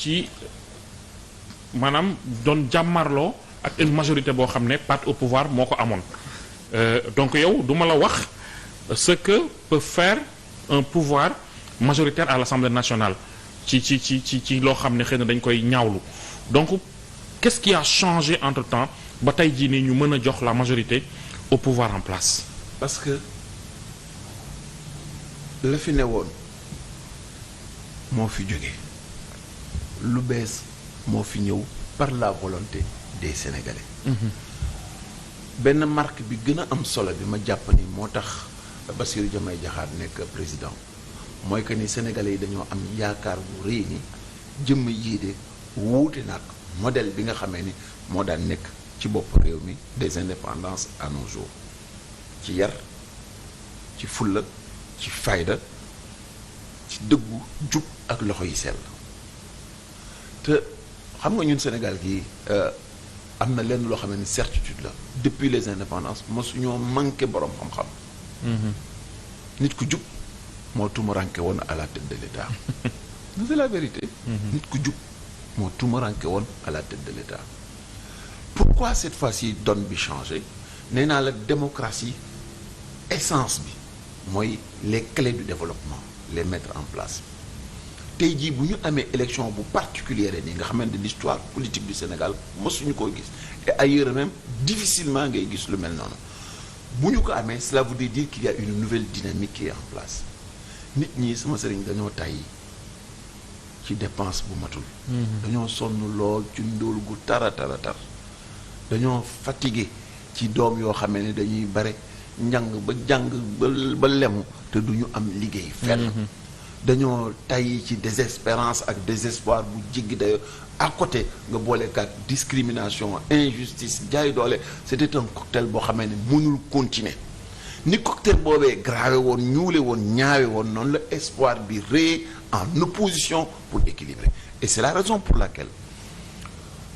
ci maanaam doon jàmmarloo ak une majorité boo xam ne parti au pouvoir moo ko amoon donc yow du ma la wax ce que peut faire un pouvoir majoritaire à l'Assemblée nationale ci loo xam ne xëy na dañ koy ñaawlu donc qu'est-ce qui a changé entre-temps ba tey jii nii ñu mën a jox la majorité au pouvoir en place. parce que la fi ne woon moo fi jóge lu bees moo fi ñëw par la volonté des Sénégalais. benn marque bi gën a am solo bi ma jàpp ni moo tax Bassirou Diomaye Diakhar nekk président mooy que ni Sénégalais yi dañoo am yaakaar bu rëy ni jëmm yii de wuute nag modèle bi nga xamee ni moo daan nekk ci bopp réew mi des indépendances à nos jours ci yar ci fulla ci fayda ci dëggu jub ak loxo yi sell te xam nga ñun Sénégal gii am na lenn loo xam ne certitude la depuis les indépendances mosuñoo manqué borom xam-xam. nit ku jub moo tumaranke woon à la tête de l'État. c'est la vérité. nit ku jub moo tumaranke woon à la tête de l'État. pourquoi cette fois-ci donne bi changé nee naa la démocratie essence bi mooy les clés du développement les mettre en place tey jii bu ñu amee élection bu particulière nii nga xamante ne l'histoire politique du Sénégal mosuñu koo gis et ailleurs même difficilement ngay gis lu mel noonu bu ñu ko amee cela veut dire qu'il y a une nouvelle dynamique qui est en place nit ñi sama sëriñ dañoo tàyyi ci dépense bu matul. dañoo sonn lool ci ndóol gu tara dañoo fatigué ci doom yoo xamee ne dañuy bare njàng ba lemu te du ñu am liggéey fenn dañoo tàyyi ci désespérance ak désespoir bu jéggi dayo à côté nga boolekaat discrimination injustice jaay doole c'était un cocktail boo xamee ne mënul continuer ni cocktail boobee grave woon ñuule woon ñaawe woon noonu la espoir bi rëy en opposition pour équilibrer et c'est la raison pour laquelle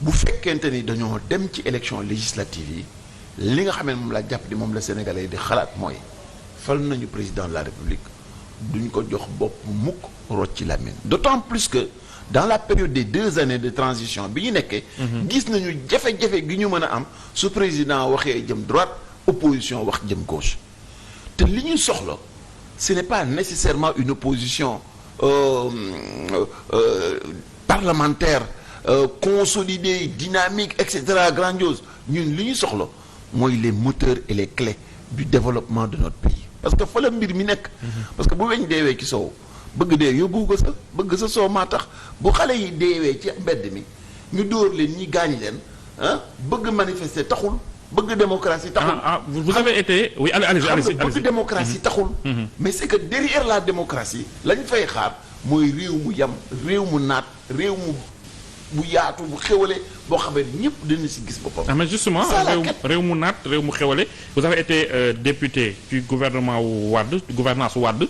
bu fekkente ni dañoo dem ci élection législative yi li nga xam ne moom laa jàpp ni moom la Sénégalais yi di xalaat mooy fal nañu président de la République duñ ko jox bopp mukk rocc ci làmmiñ d'autant plus que dans la période des 2 années de transition bi ñu nekkee gis nañu jafe-jafe gi ñu mën a am su président waxee jëm droite opposition wax jëm gauche te li ñu soxla ce n'est pas nécessairement une opposition parlementaire consolidée dynamique etc grandiose ñun li ñu soxla mooy les moteurs et les clés du développement de notre pays parce que fa la mbir mi nekk parce que bu weñ deewee ci soow bëgg dee yóbbu ko sa bëgg sa soow maa tax bu xale yi deewee ci mbedd mi ñu dóor leen ñi gaañ leen bëgg manifester taxul bëgg démocratie taxul vous avez été oui allez-y bëgg démocratie taxul mais c'est que derrière la démocratie lañ fay xaar mooy réew mu yam réew mu naat réew mu bu yaatu bu xewale boo xam ne ñëpp dina ci gis boppam. mais justement réew mu naat réew mu xewale vous avez été député du gouvernement Wade gouvernance Wade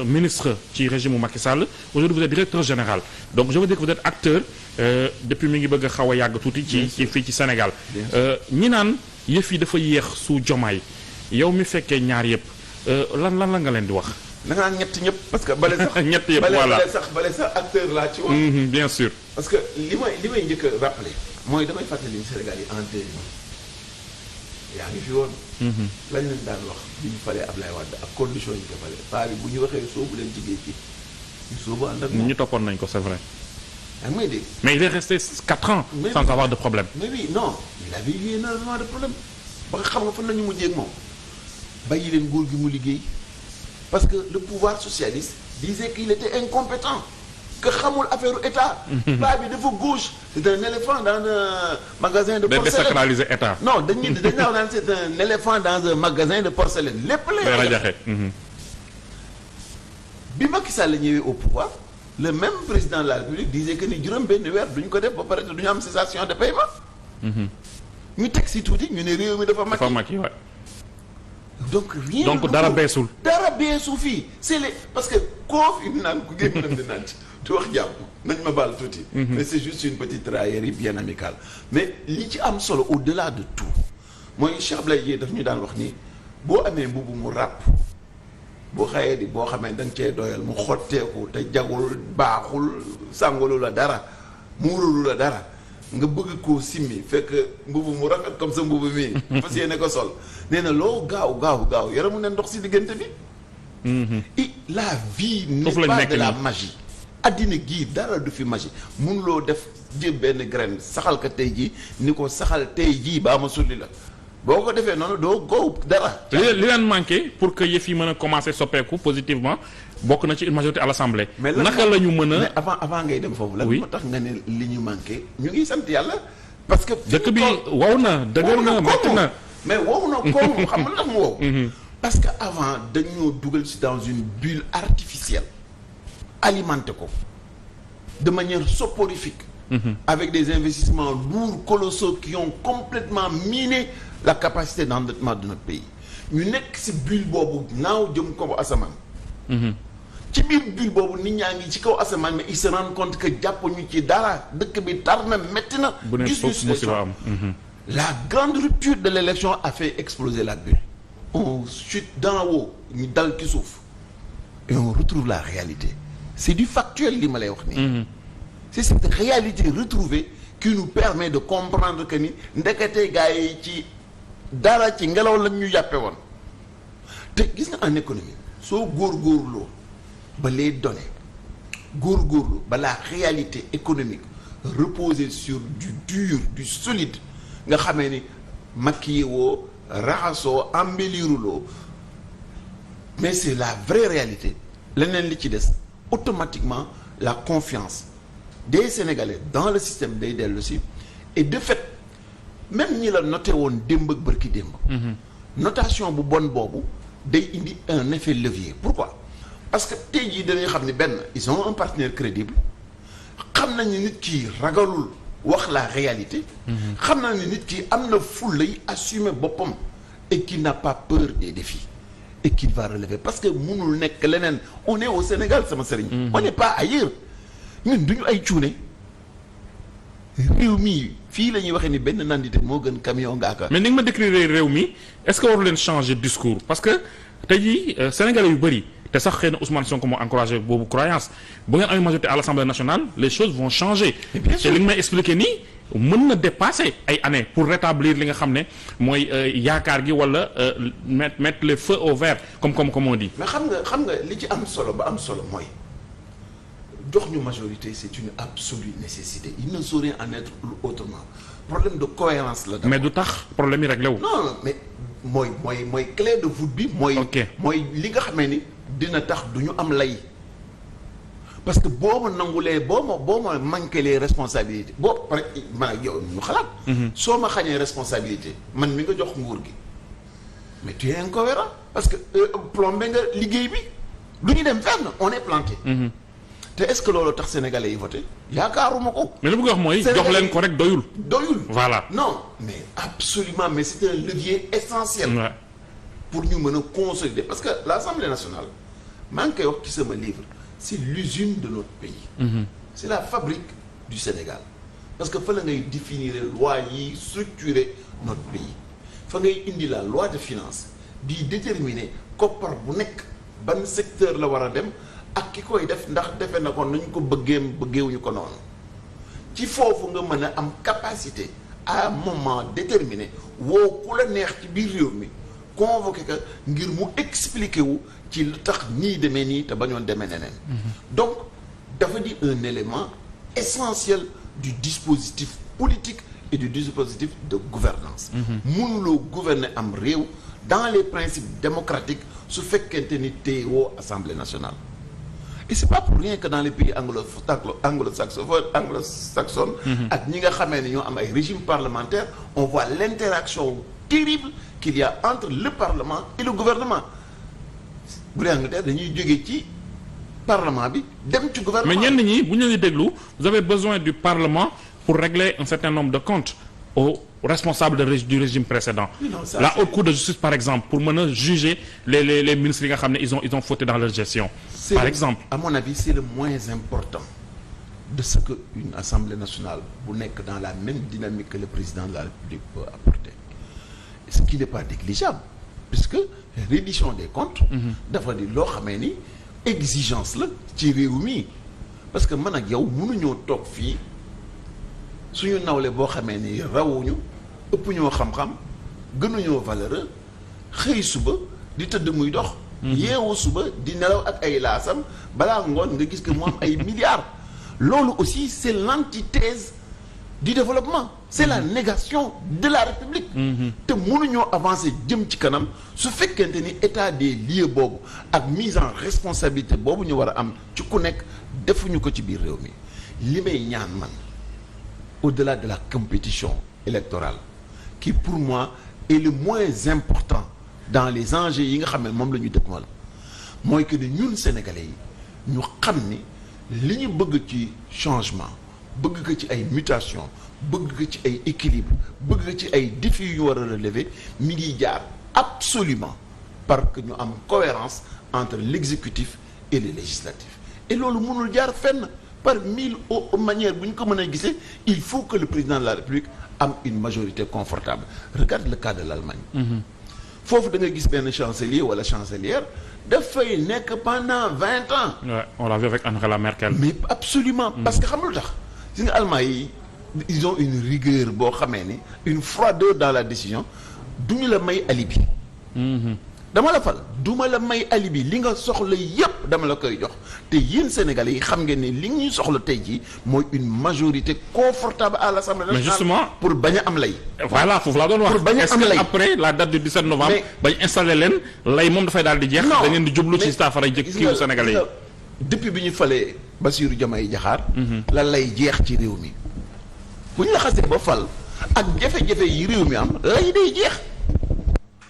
ministre ci régime Macky Sall aujourd'hui vous êtes directeur général donc je veux dire que vous êtes acteur depuis mi ngi bëgg a xaw a yàgg tuuti ci fii ci Sénégal ñi naan yëf yi dafa yéex su Diomaye yow mi fekkee ñaar yëpp lan la nga leen di wax. da nga naan ñett ñëpp parce que bale sax ñett yëpp voilà bale sax acteur laa ci woon. bien sûr. parce que li may njëkk a rappeler mooy damay fàttali Sénégal yi en 2000 yaa ngi fi woon. lañ leen daan wax bi ñu falee Ablaye Wade ak condition yi ko falee paa bi bu ñu waxee soobu leen jigéen ci ñu soobu ànd ak moom. ñu toppoon nañ ko c'est vrai. yaa ngi may dégg. mais il est resté 4 ans. sans avoir de problème. mais oui non il avait eu énormément de problème ba nga xam nga fan la ñu mujjee ak moom bàyyi leen nguur gi mu liggéey. parce que le pouvoir socialiste disait qu'il était incompétent que xamul affaire état. paa bi dafa gauche c'est un éléphant dans un magasin de porcelaine. désacraliser état. non dañuy naan c'est un éléphant dans un magasin de porcelaine lépp lay rajaxe. bi Macky Sall ñëwee au pouvoir le même président de la République disait que ni juróom-benn weer duñ ko def ba pare te duñu am cessation de paiement. ñu teg si tuuti ñu ne réew mi dafa Macky waay. donc rien donc dara beesul fii c'est les parce que koo fi naan ku génn dem di naan ci te wax jàmm nañ ma baal tuuti. mais c'est juste une petite raillerie bien amicale mais li ci am solo au-delà de tout mooy Cheikh Ablaye daf ñu daan wax ni boo amee mbubu mu ràpp bu xëyee di boo xamee da nga cee doyal mu xotteeku te jagul baaxul sàngulu la dara muurulu la dara nga bëgg koo simmi fekk mbubu mu rafet comme sa mbubu mii fas yéene ko sol nee na loo gaaw yaramu ne ndox si diggante bi et la vie n'est pas de la magie addina gii dara du fi magie mënuloo def jël benn graine saxal ko tey jii ni ko saxal tey jii baa ma sulli la boo ko defee noonu doo góob dara. li leen manqué pour que yëf yi mën a commencer soppeeku positivement bokk na ci une majorité à l'Assemblée. naka la ñu mën a mais avant ngay dem foofu. lan moo tax nga ne li ñu manqué ñu ngi sant yàlla. parce que dëkk bi wow na dëgër na métti na. mais wow na kooku xam nga lu tax mu wow. parce que avant dañoo dugal ci dans une bulle artificielle alimenté ko de manière soporifique. Avec des investissements lourds colossaux qui ont complètement miné la capacité d'endettement de notre pays ñu nekk ci bulle boobu naaw jëm kaw asamaan. ci biir bulle boobu nit ñaa ngi ci kaw asamaan mais ils se rendent compte que jàpp ñu ci dara dëkk bi tar na métti na. gis la grande rupture de l'élection a fait exploser la bulle. On chute d'en haut ñu dal ci suuf et on retrouve la réalité c'est du factuel li ma lay wax nii. C'est cette réalité retrouvée qui nous permet de comprendre que ni ndekete gars yi ci dara ci ngelaw lañ ñu jàppe woon te gis nga en économie soo góorgóorloo ba les données góorgóorlu ba la réalité économique reposer sur du dur du solide nga xamee ni maquillé woo raxasoo embelliruloo mais c'est la vraie réalité leneen li ci des automatiquement la confiance des Sénégalais dans le système day dellu si et de fait même ñi la noté woon démb ak bërki démb. notation bu bon boobu day indi un effet levier pourquoi parce que tey jii dañuy xam ni benn ils ont un partenaire crédible xam nañu nit ki ragalul wax la réalité. xam nañu nit ki am na fulla yi assumer boppam et qui n'a pas peur des défis et qu'il va relever parce que mënul nekk leneen on est au Sénégal sama sëriñ. on n'est pas ailleurs. ñun duñu ay cuune réew mi fii la ñuy waxee ni benn nandite moo gën camion ngaaka. mais ni nga ma décrire réew mi est-ce que waru leen changer discours parce que tey jii sénégalais yu bëri te sax xëy na Ousmane Sonko moo encouragé boobu croyance bu ngeen amee majorité à l'Assemblée nationale les choses vont changer. te li nga may expliquer nii mën na dépasser ay années pour rétablir li nga xam ne mooy yaakaar gi wala mettre les feux au vert comme on dit. mais xam nga li ci am solo ba am solo mooy. jox ñu majorité c'est une absolue nécessité il ne saurait en être autrement problème de cohérence la. mais du tax problème yi réglé wu. non mais mooy clé de voûte bi. mooy li nga xamee ni dina tax du ñu am lay parce que boo ma nangulee boo ma manqué les responsabilités boo pare ma yow ñu xalaat. soo ma xañee responsabilité man mi nga jox nguur gi mais tu es incohérent parce que plombé nga liggéey bi du ñu dem fenn on est planté. te est-ce que loolu tax sénégalais yi voté yaakaaruma ko. mais li bëgg wax mooy jox leen ko rek doyul. voilà non mais absolument mais c'est un levier essentiel. pour ñu mën a consolider parce que l'Assemblée nationale maa ngi koy wax ci sama livre c'est l'usine de notre pays. C'est la fabrique du Sénégal parce que fa la ngay définir loi yi structurer notre pays fa ngay indi la loi de finances di déterminer koppar bu nekk ban secteur la war a dem. ak ki koy def ndax defe na ko nañ ko bëggeewuñu ko noonu ci foofu nga mën a am capacité à un moment déterminé woo ku la neex ci biir réew mi convoqué ka ngir mu expliquer wu ci lu tax nii demee nii te bañoon demee neneen donc dafa di un élément essentiel du dispositif politique et du dispositif de gouvernance mënuloo gouverner am réew dans les principes démocratiques su fekkente ni téewoo Assemblée nationale. Et c'est pas pour rien que dans les pays anglo-saxons ak ñi nga xamee ne ñoo am ay régime parlementaire on voit l'interaction terrible qu'il y a entre le parlement et le gouvernement bu dee Angleterre dañuy jógee ci parlement bi dem ci gouvernement. mais ñenn ñi bu ñu leen di déglu vous avez besoin du parlement pour régler un certain nombre de comptes aux responsables du régime précédent. La haute cour de justice par exemple pour mën a juger les ministres yi nga xam ne ils ont fauté dans leur gestion. Par exemple, à mon avis, c'est le moins important de ce que une Assemblée nationale bu nekk dans la même dynamique que le président de la République peut apporter. Ce qui n'est pas négligeable. puisque reddition des comptes dafa di loo xamee ni exigence la ci réew mi parce que man ak yow mënuñoo toog fii suñu nawle boo xamee ni rawuñu ëpp ñoo xam-xam gënuñoo valeureux xëy suba di tëdd muy dox yeewu suba di nelaw ak ay laasam balaa ngoon nga gis que mu am ay milliards loolu aussi c'est l'antithèse du développement c'est la négation de la République te mënuñoo avancer jëm ci kanam su fekkente ni état des lieux boobu ak mise en responsabilité boobu ñu war a am ci ku nekk defuñu ko ci biir réew mi li may ñaan man au-delà de la compétition électorale qui pour moi est le moins important dans les enjeux yi nga xam ne moom la ñu dëkkmal mooy que ni ñun sénégalais yi ñu xam ni li ñu bëgg ci changement bëgg ko ci ay mutation bëgg ko ci ay équilibre bëgg ko ci ay défis yu ñu war a relever mi ngi jaar absolument par que ñu am cohérence entre l'exécutif et le législatif et loolu mënul jaar fenn par mille manières bu ñu ko mën a gisee il faut que le président de la République am une majorité confortable regarde le cas de l'Allemagne foofu da nga gis benn chancelier wala chancelière dafay nekk pendant 20 ans. Ouais, on l'a vu avec Angela Merkel. mais absolument parce que xam lu tax gis nga Allemagne yi ils ont une rigueur boo xamee ni une froideur dans la décision duñu la may alibi. dama la fal duma la may alibi li nga soxla yépp dama la koy jox te yéen Sénégalais yi xam ngeen ne li ñuy soxla tey jii mooy une majorité confortable à l'Assemblée nationale. mais justement pour bañ a am lay. voilà foofu laa doon wax. pour bañ a est-ce am que lay après la date du 17 novembre. bañ installé leen lay moom dafay daal di jeex. da ngeen di jublu ci saafara jëkk kiiwu Sénégalais yi. depuis bi ñu falee Bassirou Diomaye Diakhar. la lay jeex ci réew mi. bu ñu la xasee ba fal ak jafe-jafe yi réew mi am lay day jeex.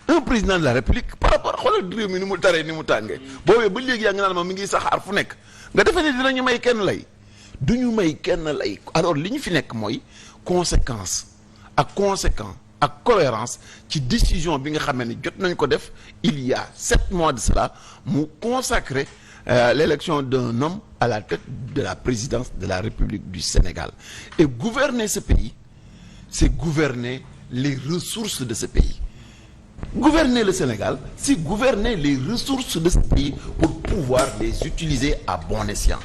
un président de la République par rapport xoolal réew mi ni mu taree ni mu tàngee boobee ba léegi yaa ngi naan ma mi ngi saxaar fu nekk nga defee ne dinañu may kenn lay du ñu may kenn lay alors li ñu fi nekk mooy conséquence ak conséquent ak cohérence ci décision bi nga xamee ne jot nañ ko def il y a 7 mois de cela mu consacrer l'élection d'un homme à la tête de la présidence de la République du Sénégal et gouverner ce pays c'est gouverner les ressources de ce pays. Gouverner le Sénégal, c'est gouverner les ressources de ce pays pour pouvoir les utiliser à bon escient.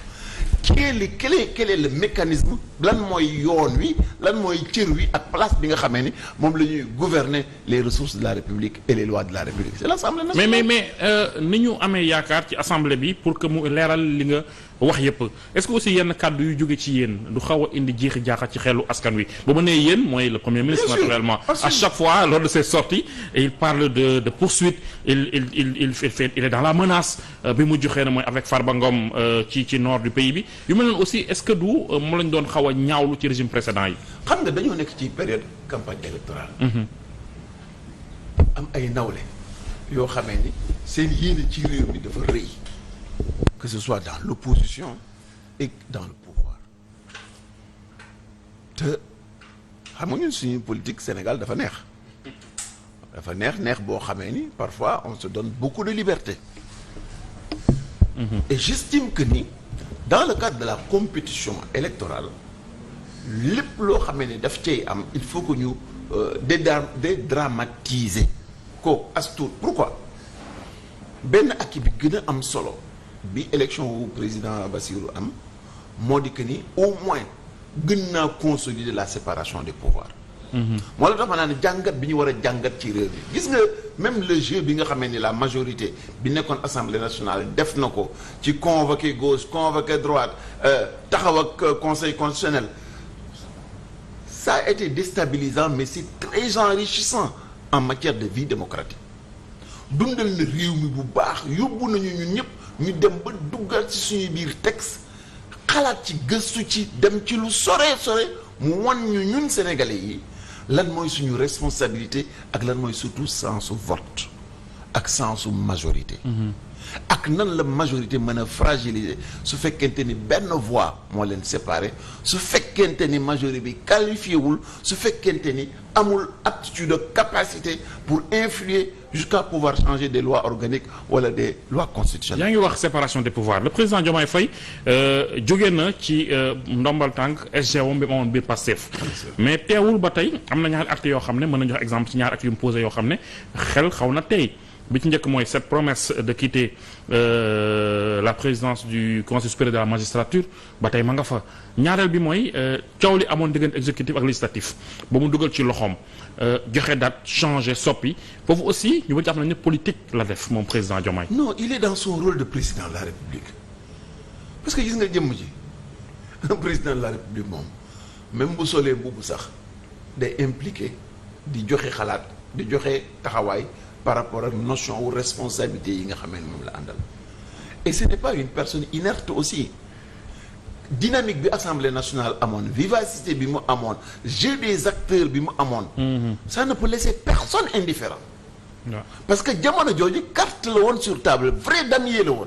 Quel est le mécanisme lan mooy yoon wi lan mooy cër wi ak place bi nga xamee ni moom la ñuy gouverner les ressources de la République et les lois de la République c'est l'Assemblée nationale. mais ni ñu amee yaakaar ci assemblée bi pour que mu leeral li nga wax yépp est-ce que aussi yenn kàddu yu jóge ci yéen du xaw a indi jiixi jaaxa ci xelu askan wi ba ma nee yéen mooy le premier ministre naturellement à chaque fois lors de ses sorties il parle de poursuite il est dans la menace bi mu joxee na mooy avec Farba Ngom ci nord du pays bi yu mel noonu aussi est-ce que du mu lañ doon xaw a ñaawlu ci régime précédent yi. xam nga dañoo nekk ci période campagne électorale. am ay nawle yoo xamee ni seen yéene ci réew mi dafa rëy. que ce soit dans l'opposition et dans le pouvoir te xam nga ñun suñu politique Sénégal dafa neex boo xamee ni parfois on se donne beaucoup de liberté et j'estime que ni dans le cadre de la compétition électorale lépp loo xamee ni daf cay am il faut que ñu dédramatiser ko as tuut pourquoi benn acquis bi gën a am solo bi élection wu président Bassirou am moo di que ni au moins gën naa consolider la séparation des pouvoirs. moo la tax ma naa ne jàngat bi ñu war a jàngat ci réew mi gis nga même le jeu bi nga xamee ni la majorité bi nekkoon assemblée nationale def na ko ci convoquer gauche convoquer droite taxaw ak conseil constitutionnel ça a été déstabilisant mais c'est très enrichissant en matière de vie démocratique dundal na réew mi bu baax yóbbu nañu ñun ñëpp ñu dem ba duggal ci suñu biir texte xalaat ci gëstu ci dem ci lu sore mu wan ñu ñun sénégalais yi lan mooy suñu responsabilité ak lan mooy surtout sensu vote ak sensu majorité. ak nan la majorité mën a fragiliser su fekkente ni benn voix moo leen séparé su fekkente ni majorité bi qualifié wul su fekkente ni amul aptitude de capacité pour influer jusqu'à pouvoir changer des lois organiques wala des lois constitutionnelles. yaa ngi wax séparation des pouvoirs le président Diomaye Faye jóge na ci ndombal tànk SGO bi amoon biir Pastef mais teewul ba tey am na ñaari actes yoo xam ne mën nañu jox exemple ci ñaari actes yu mu posé yoo xam ne xel xaw na tey bi ci njëkk mooy cette promesse de quitter la présidence du conseil supérieur de la magistrature ba tey ma nga fa ñaareel bi mooy coow li amoon diggante exécutif ak législatif ba mu dugal ci loxoom joxe date changer soppi foofu aussi ñu ba jàpp nañu ne politique la def moom président Diomaye. non il est dans son rôle de président de la République parce que gis nga jëmm ji un président de la République moom même bu solee mbubb sax day impliqué di joxe xalaat di joxe taxawaay par rapport ak notion wu responsabilité yi nga xamee ne moom la àndal et ce n'est pas une personne inerte aussi dynamique bi Assemblée nationale amoon vivacité bi mu amoon jeu des acteurs bi mu amoon ça ne peut laisser personne indifférent parce que jamono jooju carte la woon sur table vrai damier la woon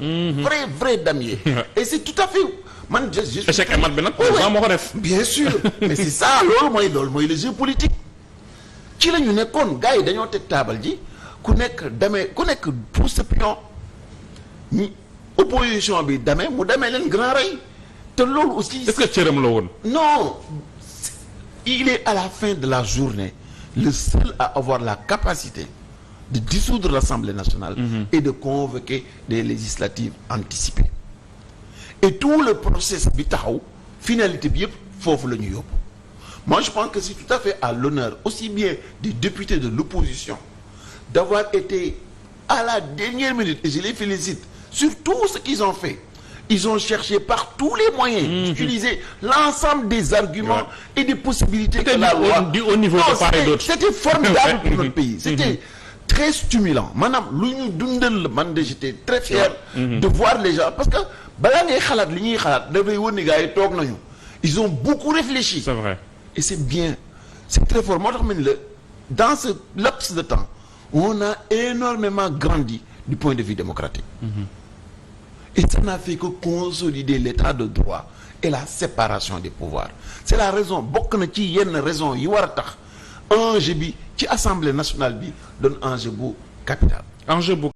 vrai damier et c'est tout à fait man je échec amat bi nag président moo ko def bien sûr mais c'est ça loolu mooy le jeu politique ci la ñu nekkoon gars yi dañoo teg taabal ji ku nekk pousse sa pion ñi opposition bi demee mu demee leen grand rey te loolu aussi est-ce que cëram la woon non il est à la fin de la journée le seul à avoir la capacité de dissoudre l'Assemblée nationale et de convoquer des législatives anticipées et tout le process bi taxaw finalité bi yëpp foofu la ñu yóbbu moi je pense que c'est tout à fait à l'honneur aussi bien des députés de l'opposition d'avoir été à la dernière minute et je les félicite sur tout ce qu'ils ont fait. Ils ont cherché par tous les moyens d'utiliser l'ensemble des arguments et des possibilités que la loi du haut niveau de part et d'autre. C'était formidable pour notre pays. C'était très stimulant maanaam lu ñu dundal la man de j'étais très fier de voir les gens parce que balaa ngay xalaat li ñuy xalaat dafay wër ni gars yi toog nañu ils ont beaucoup réfléchi. C'est vrai. Et c'est bien c'est très fort moo tax ma ni la dans ce laps de temps on a énormément grandi du point de vue démocratique et ça n'a fait que consolider l'état de droit et la séparation des pouvoirs c'est la raison bokk na ci yenn raison yi war a tax enjeu bi ci assemblée nationale bi doon enjeu bu capital. enjeu bu